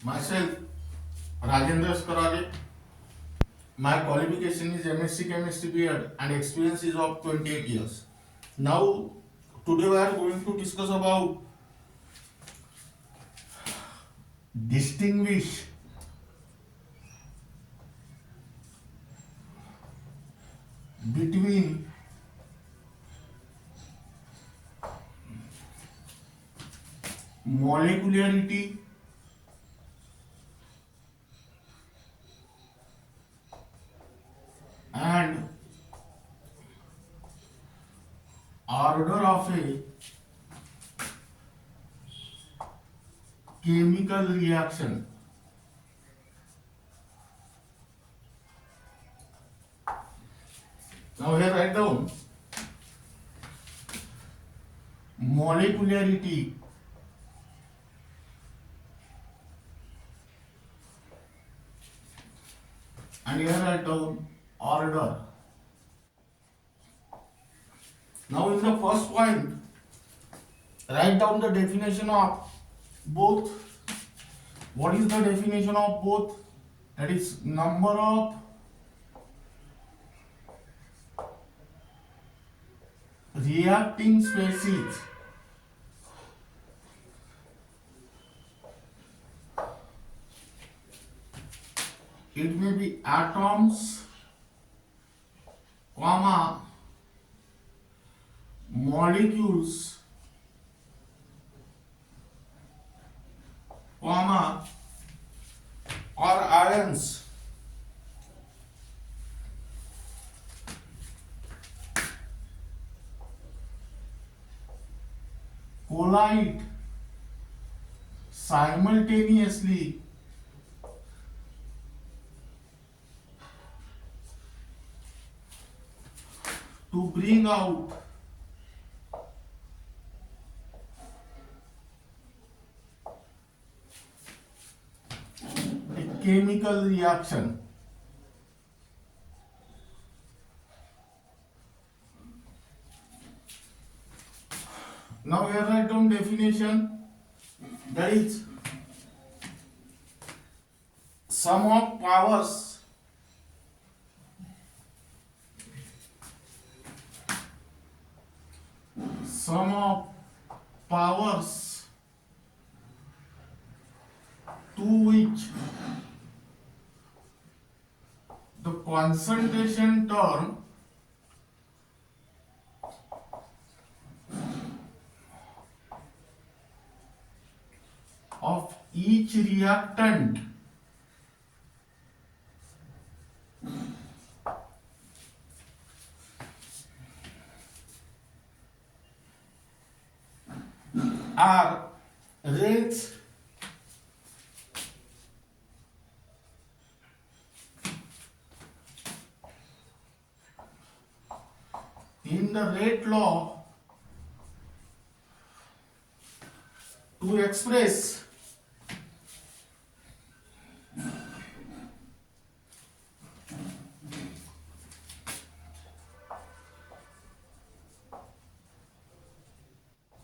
Myself, Rajendra Skarale. My qualification is MSc Chemistry B.Ed and experience is of 28 years. Now, today we are going to discuss about distinguish between molecularity and order of a chemical reaction. Now here write down molecularity and here write down order. Now in the first point, write down the definition of both. What is the definition of both? That is number of reacting species it may be atoms, comma, molecules, comma, or ions. Collide simultaneously to bring out a chemical reaction. Now here write down definition, that is sum of powers to which the concentration term of each reactant are rates in the rate law to express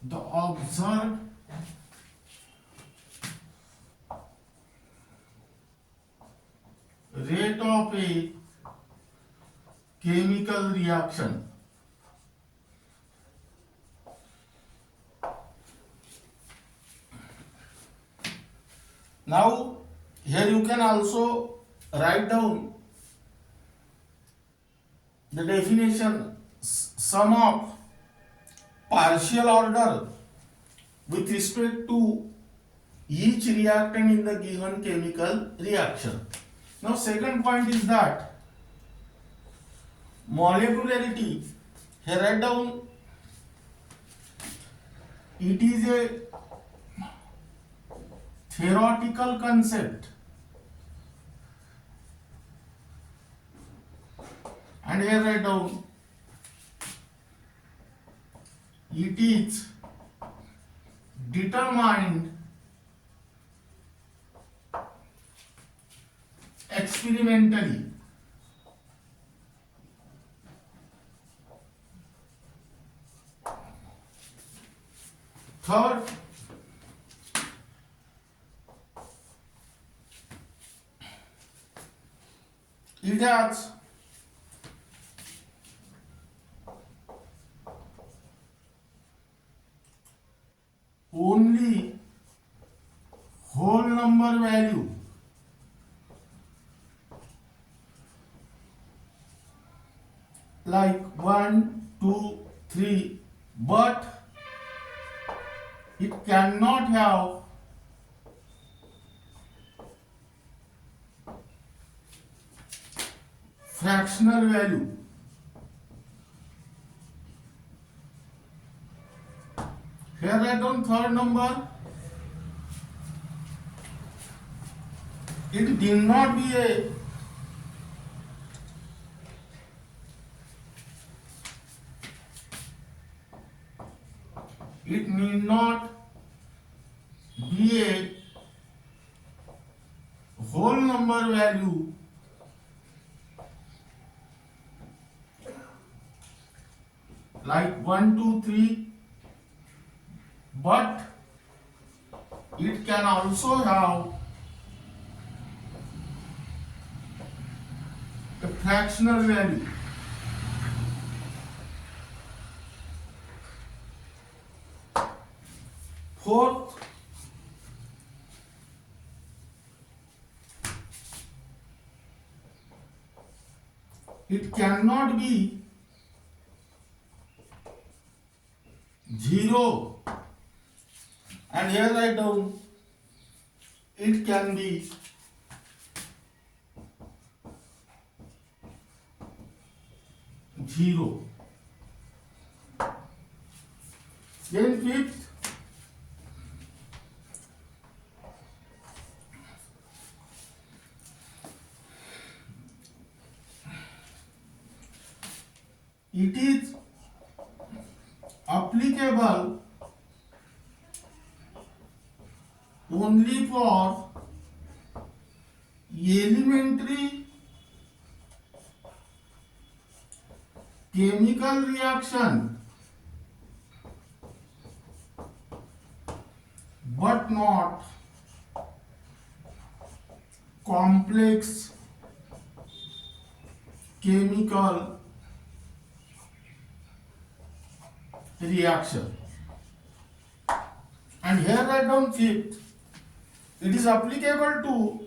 the observed rate of a chemical reaction. Now here you can also write down the definition sum of partial order with respect to each reactant in the given chemical reaction. Now second point is that molecularity, here write down it is a theoretical concept and here write down it is determined experimentally. Third, it has only whole number value like 1, 2, 3, but it cannot have fractional value. Here I done third number. It did not be a it need not be a whole number value like 1, 2, 3, but it can also have a fractional value. Fourth, it cannot be 0, and here write down it can be 0. Then fifth, it is applicable only for elementary chemical reaction but not complex chemical reaction. And here write down fifth, it is applicable to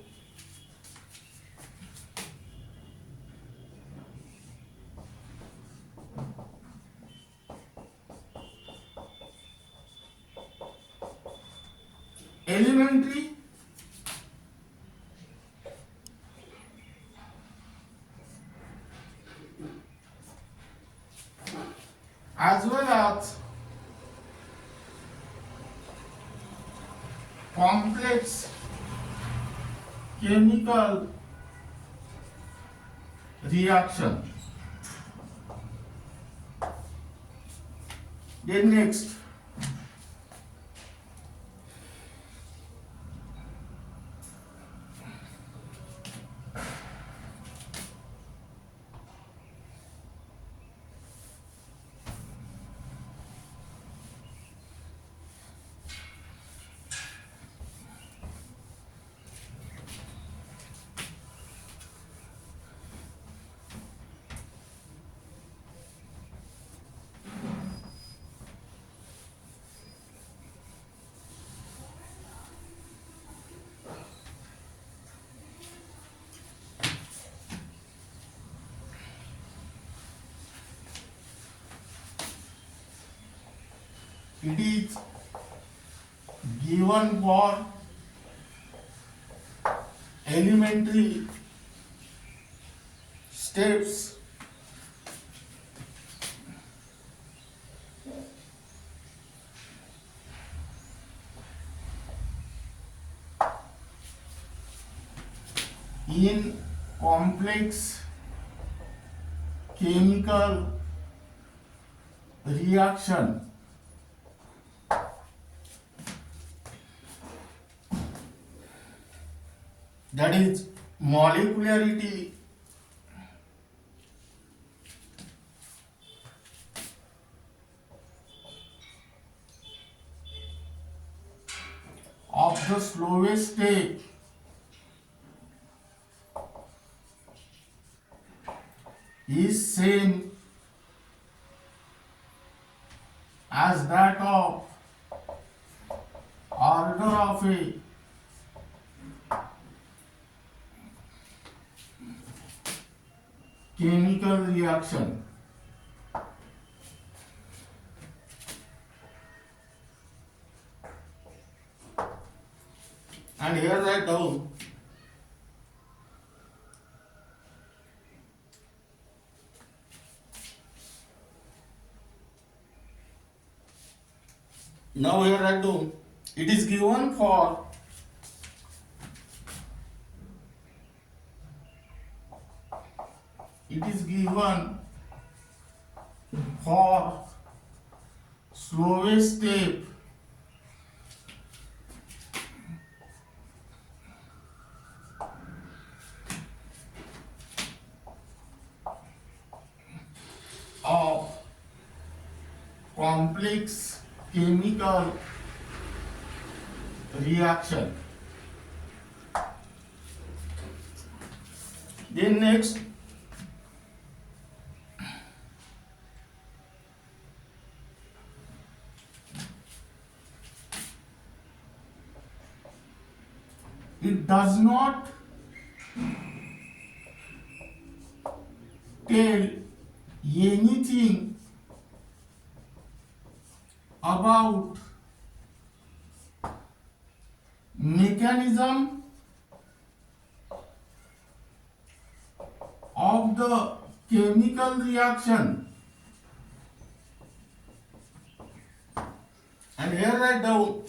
elementary as well as complex chemical reaction. Then next, it is given for elementary steps in complex chemical reaction. That is molecularity of the slowest step is same as that of order of a chemical reaction. And here write down now here write down it is given for slowest step of complex chemical reaction. Then next, it does not tell anything about mechanism of the chemical reaction. And here write down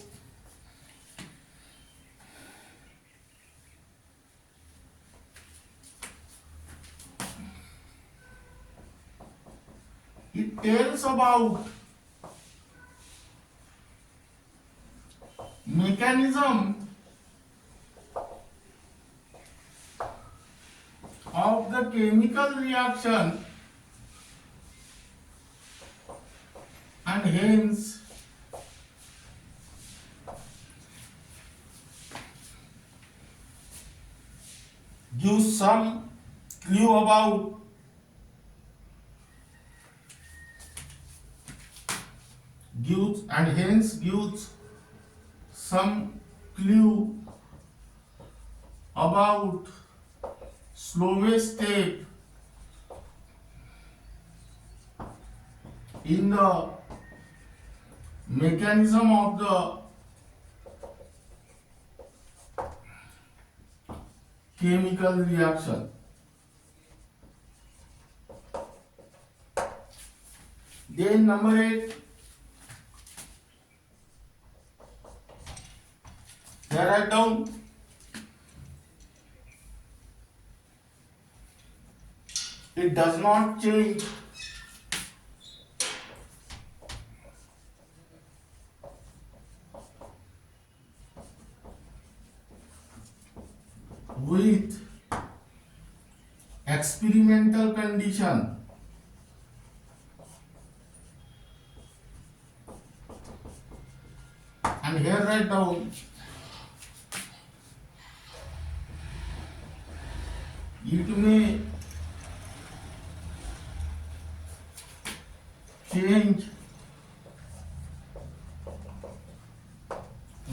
it tells about mechanism of the chemical reaction and hence gives some clue about gives some clue about slowest step in the mechanism of the chemical reaction. Then number 8, here write down it does not change with experimental condition. And here write down it may change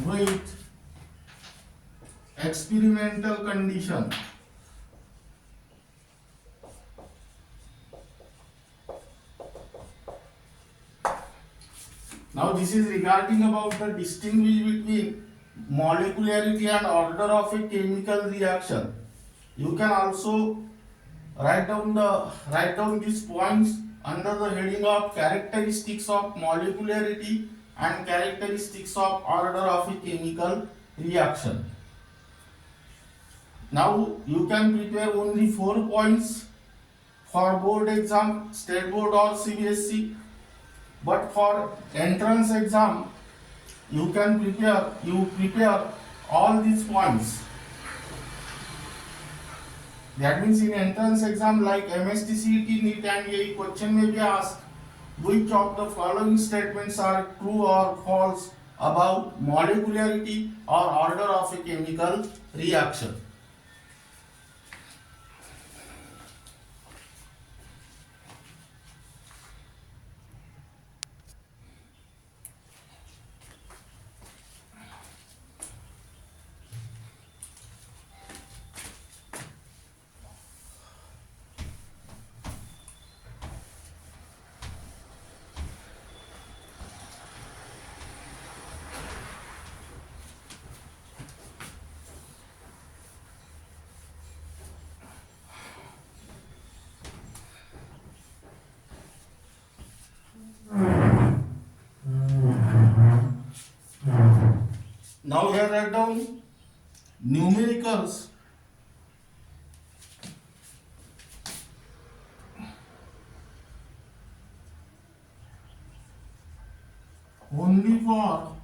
with experimental condition. Now this is regarding about the distinguish between molecularity and order of a chemical reaction. You can also write down these points under the heading of characteristics of molecularity and characteristics of order of a chemical reaction. Now you can prepare only 4 points for board exam, state board or CBSE, but for entrance exam you prepare all these points. That means in entrance exam like MST-CET, NEET and JEE, question may be asked which of the following statements are true or false about molecularity or order of a chemical reaction. Now here write down numericals. Only for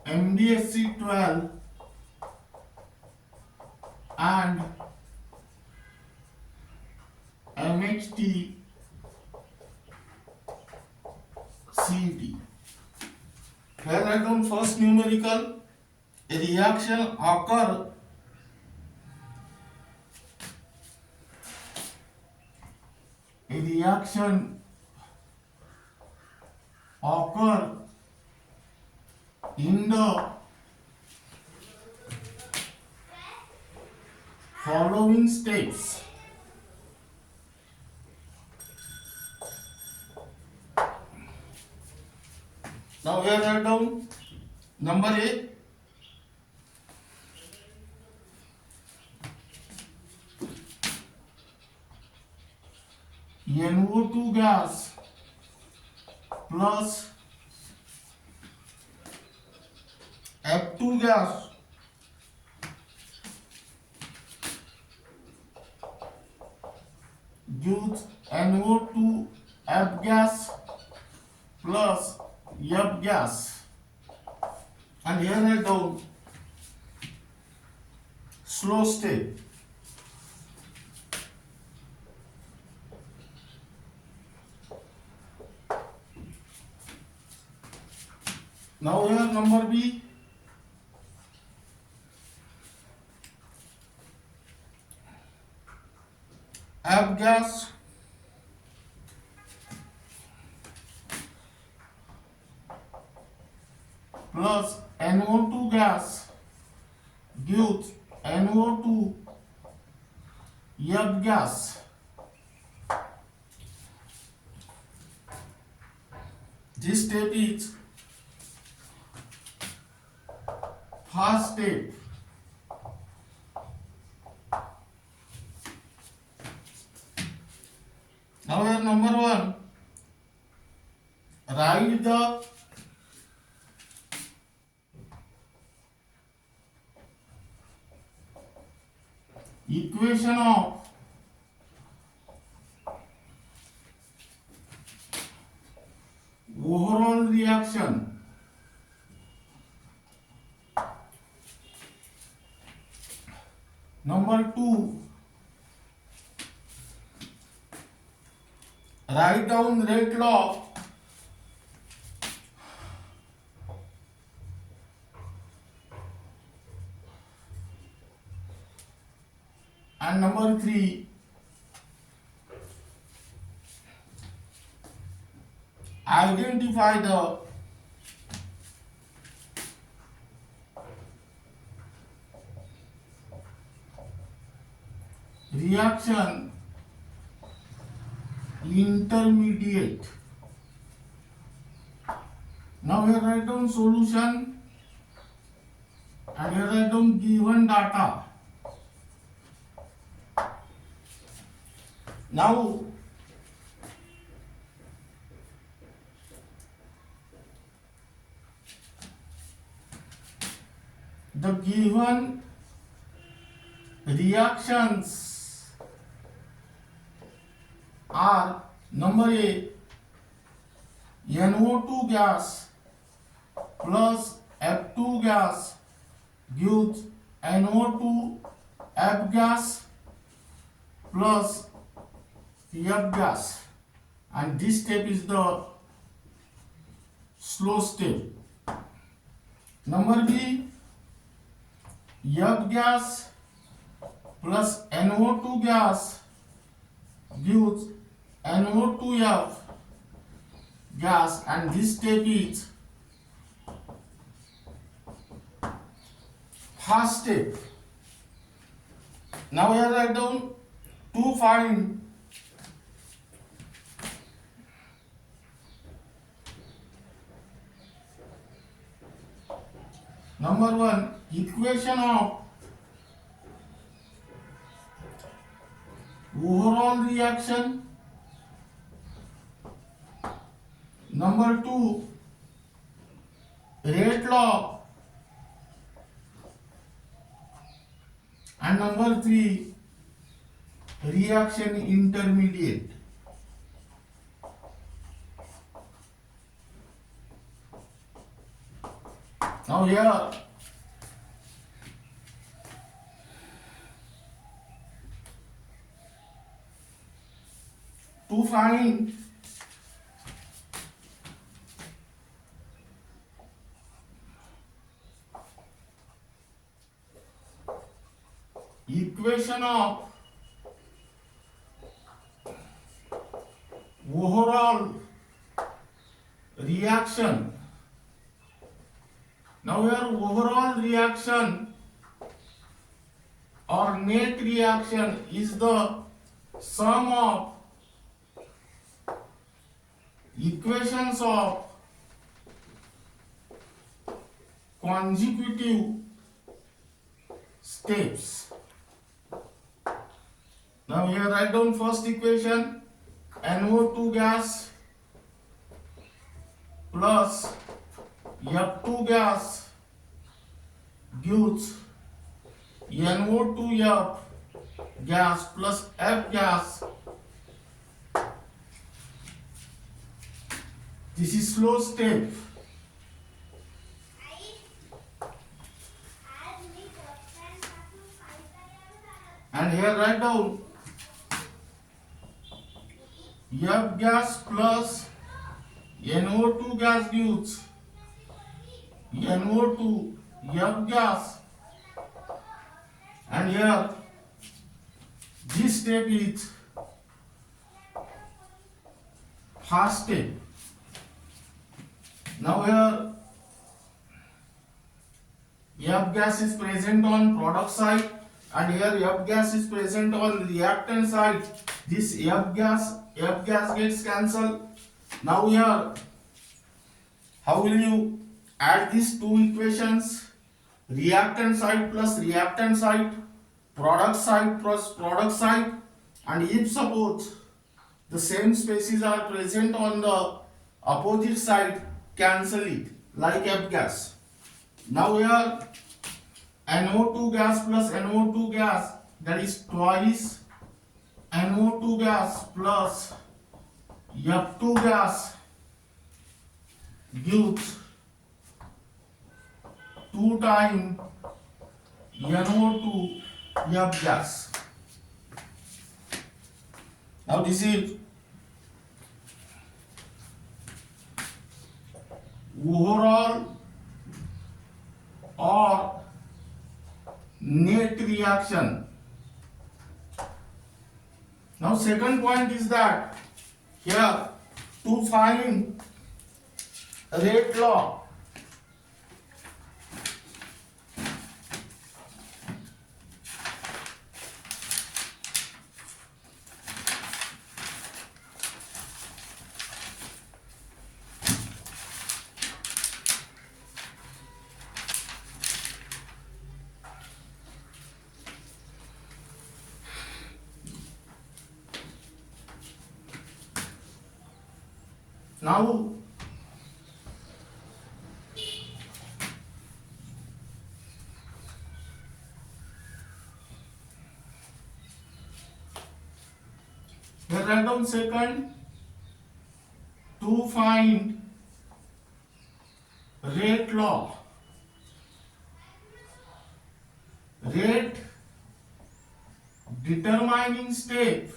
MBSE 12 and MHT-CET. Here write down first numerical. A reaction occur in the following steps. Now here write down number A. NO2 gas plus F2 gas gives NO2 F gas plus F gas. And here write down slow step. Now here number B. F gas plus NO2 gas gives NO2 F gas. This step is first step. Now here number 1, write the equation of overall reaction. Number 2, write down rate law. And number 3, identify the reaction intermediate. Now here write down solution and here write down given data. Now the given reactions are number A, NO2 gas plus F2 gas gives NO2 F gas plus F gas, and this step is the slow step. Number B, F gas plus NO2 gas gives NO2F gas, and this step is first step. Now here write down to find number 1 equation of overall reaction. Number 2, rate law. And number 3, reaction intermediate. Now here to find equation of overall reaction. Now here overall reaction or net reaction is the sum of equations of consecutive steps. Now here write down first equation, NO2 gas plus F2 gas gives NO2F gas plus F gas. This is slow step. And here write down F gas plus NO2 gas gives NO2 F gas, and here this step is first step. Now here F gas is present on product side and here F gas is present on reactant side. This F gas gets cancelled. Now here how will you add these two equations? Reactant side plus reactant side, product side plus product side, and if suppose the same species are present on the opposite side, cancel it like F gas. Now here NO2 gas plus NO2 gas, that is twice NO2 gas plus F2 gas gives 2 times NO2 F gas. Now this is overall or net reaction. Now second point is that here to find rate law, now the random second to find rate law. Rate determining step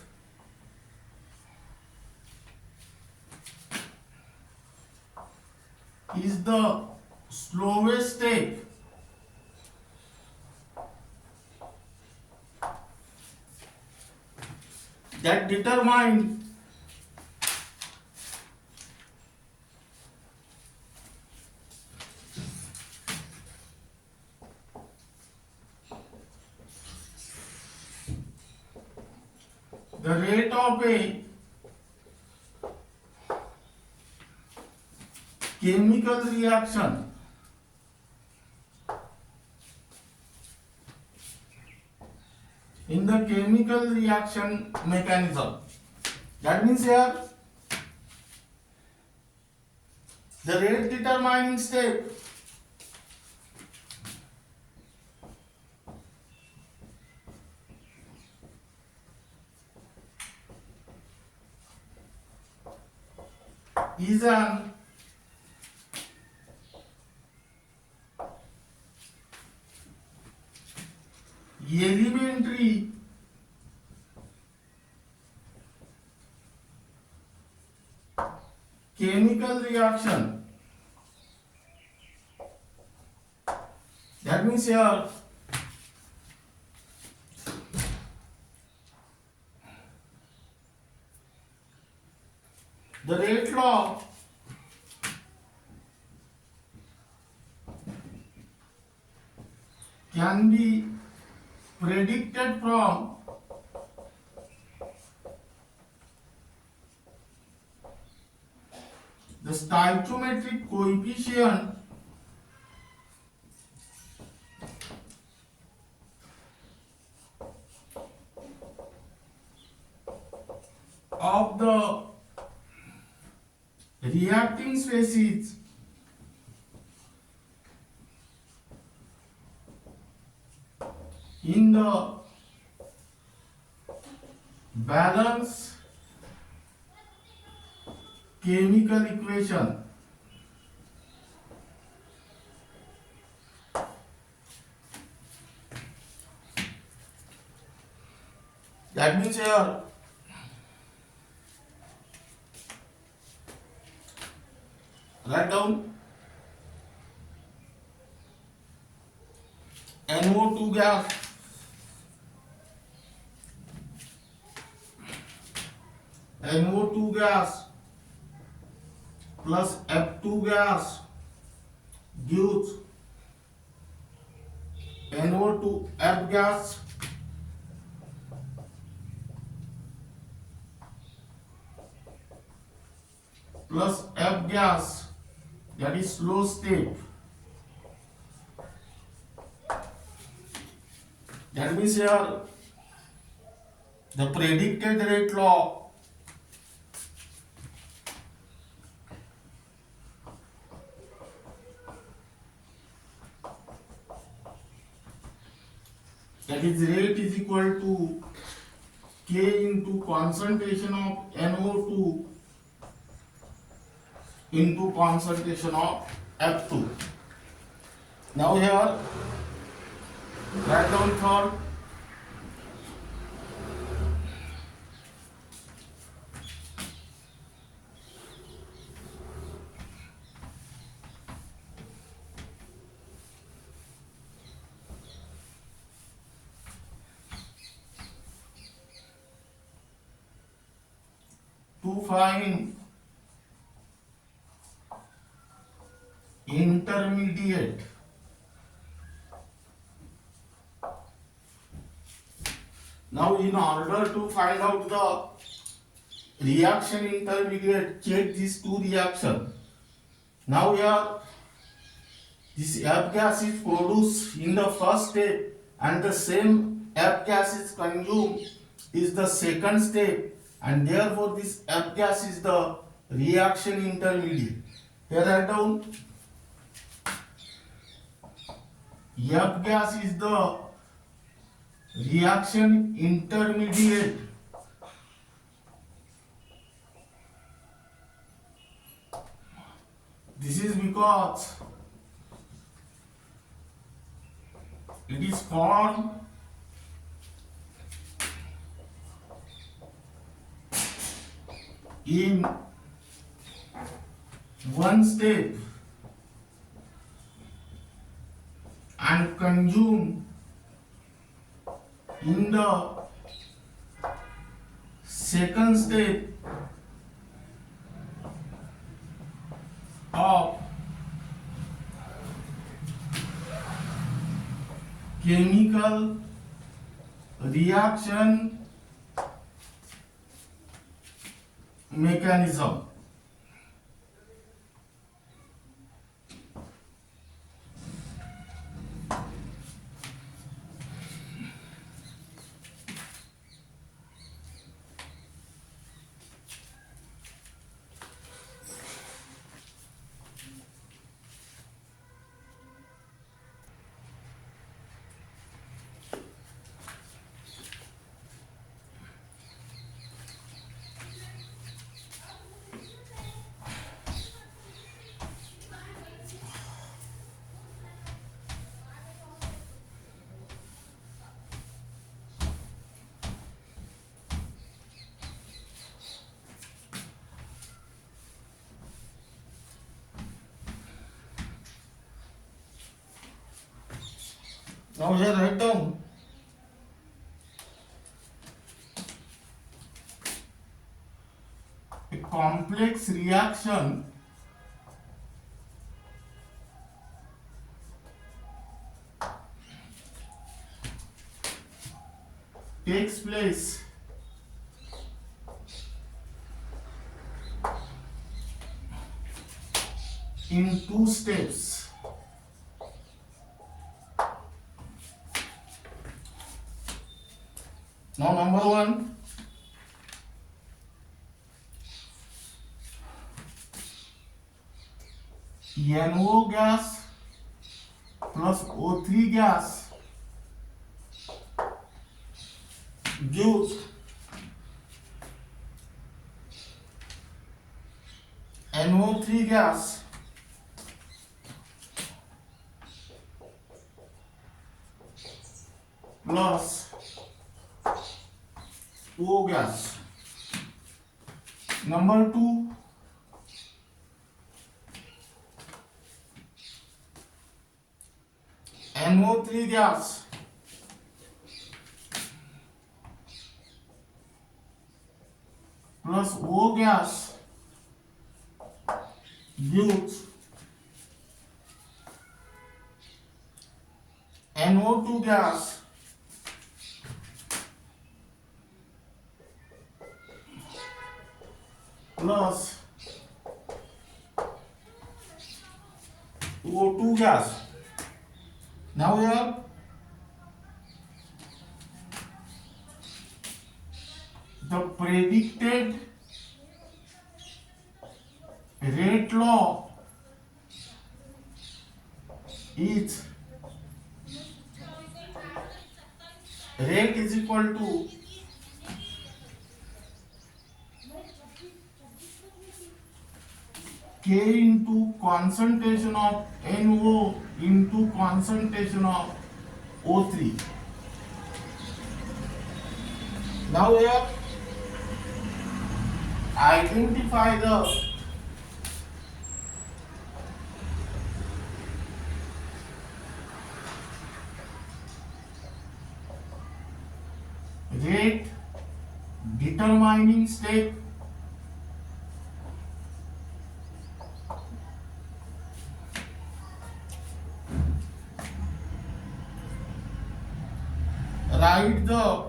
is the slowest step that determine the rate of a chemical reaction. In the chemical reaction mechanism. That means here The rate determining step is an elementary chemical reaction. That means here the rate law can be predicted from the stoichiometric coefficient of the reacting species in the balance chemical equation. That means here write down NO2 gas NO2 gas plus F2 gas gives NO2 F gas plus F gas, that is slow step. That means here the predicted rate law that is rate is equal to K into concentration of NO2 into concentration of F2. Now here write down third. To find intermediate now, in order to find out the reaction intermediate, check these two reactions. Now here this F gas is produced in the first step and the same F gas is consumed is the second step, and therefore this F gas is the reaction intermediate. Here write down F gas is the reaction intermediate. This is because it is formed in one step and consumed in the second step of chemical reaction mechanism. Now here write down a complex reaction takes place in two steps. Now number one, NO gas plus O3 gas gives NO3 gas plus O gas. Number two, NO3 gas plus O gas gives NO2 gas plus O2 gas. Now here the predicted rate law is rate is equal to K into concentration of NO into concentration of O3. Now here identify the rate determining step write the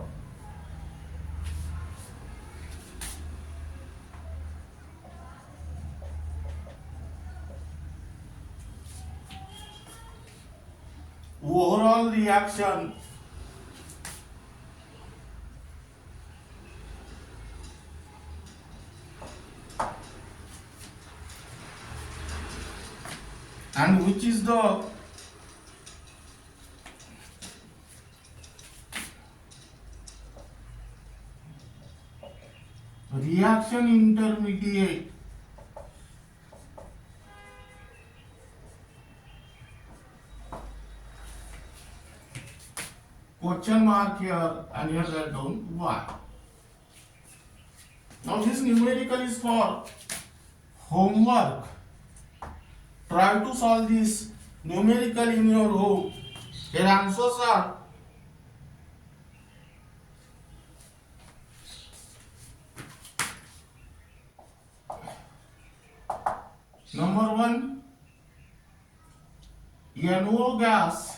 overall reaction and which is the reaction intermediate question mark here and here write down Y. Now this numerical is for homework. Try to solve this numerical in your home. Your answers are number one, NO gas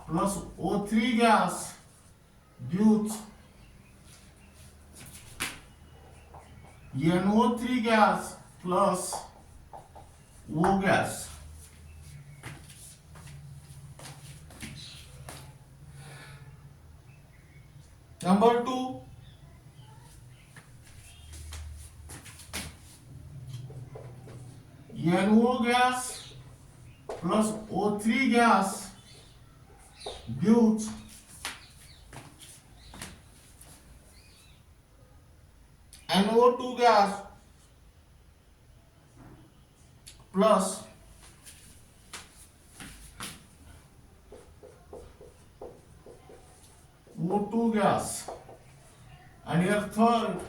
plus O3 gas gives NO3 gas plus O gas. Number two, NO gas plus O3 gas gives NO2 gas plus O2 gas. And here third,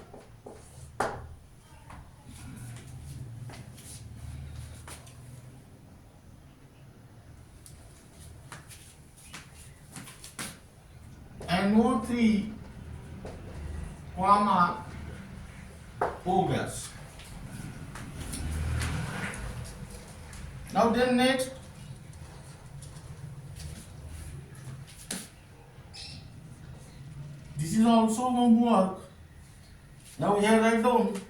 NO3 comma O gas. Now then next, this is also homework. Now here write down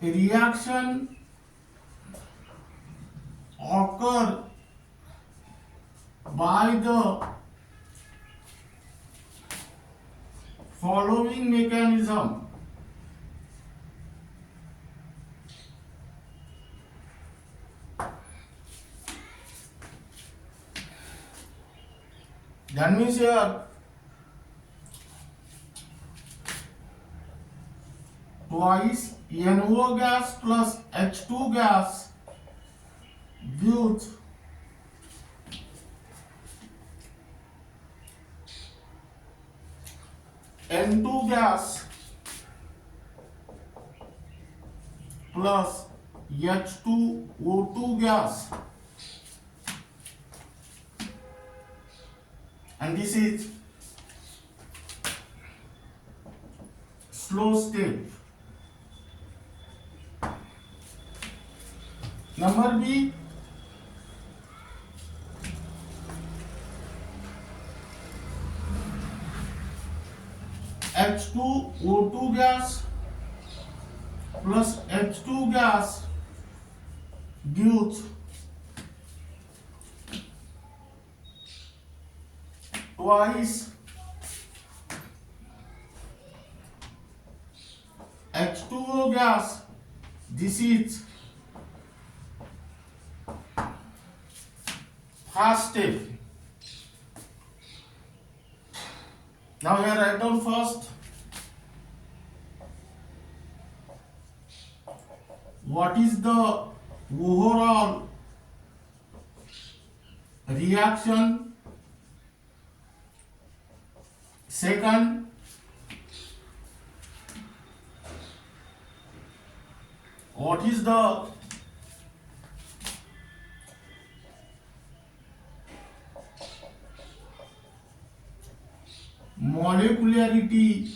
a reaction occur by the following mechanism. That means here twice NO gas plus H2 gas gives N2 gas plus H2O2 gas, and this is slow step. Number B, H2O2 gas plus H2 gas gives twice H2O gas. This is first step. Now here write down first what is the overall reaction. Second, what is the molecularity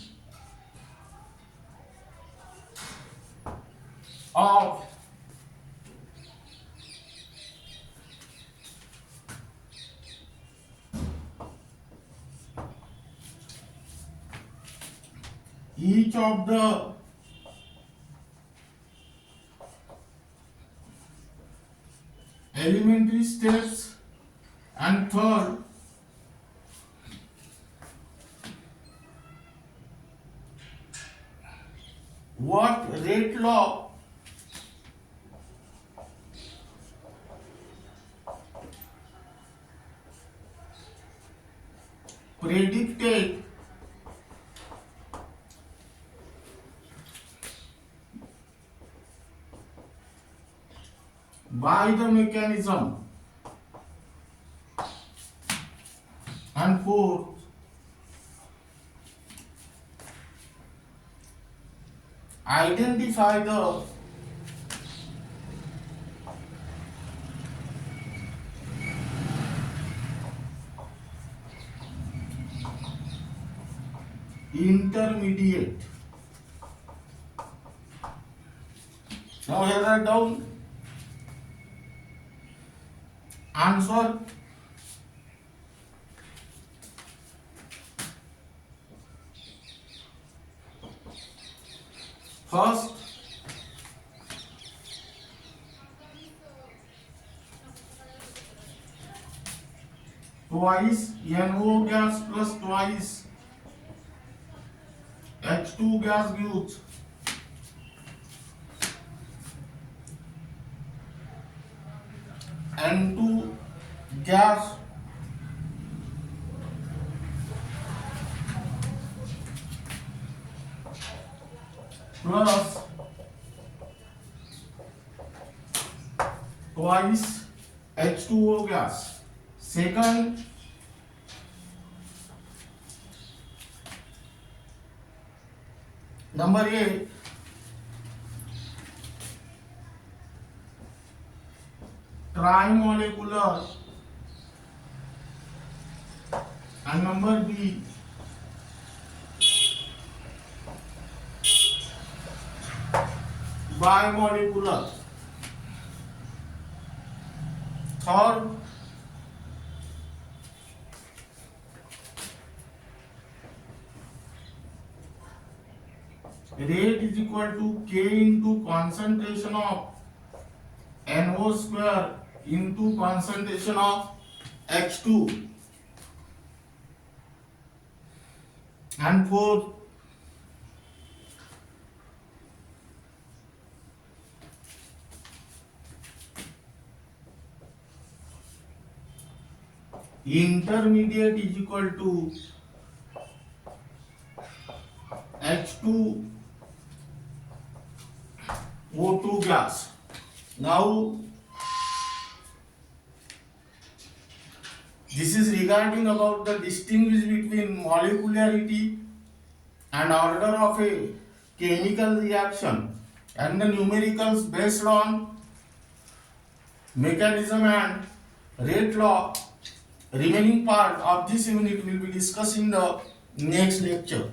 of each of the elementary steps, and third, what rate law predicted by the mechanism, and fourth, identify the intermediate. Now here write down answer. First, twice NO gas plus twice H2 gas gives N2 gas plus twice H2O gas. Second, number 8, trimolecular and number B bimolecular. Third, rate is equal to K into concentration of NO square into concentration of H2. And fourth, intermediate is equal to H2 O2 gas. Now this is regarding about the distinguish between molecularity and order of a chemical reaction and the numericals based on mechanism and rate law. Remaining part of this unit will be discussed in the next lecture.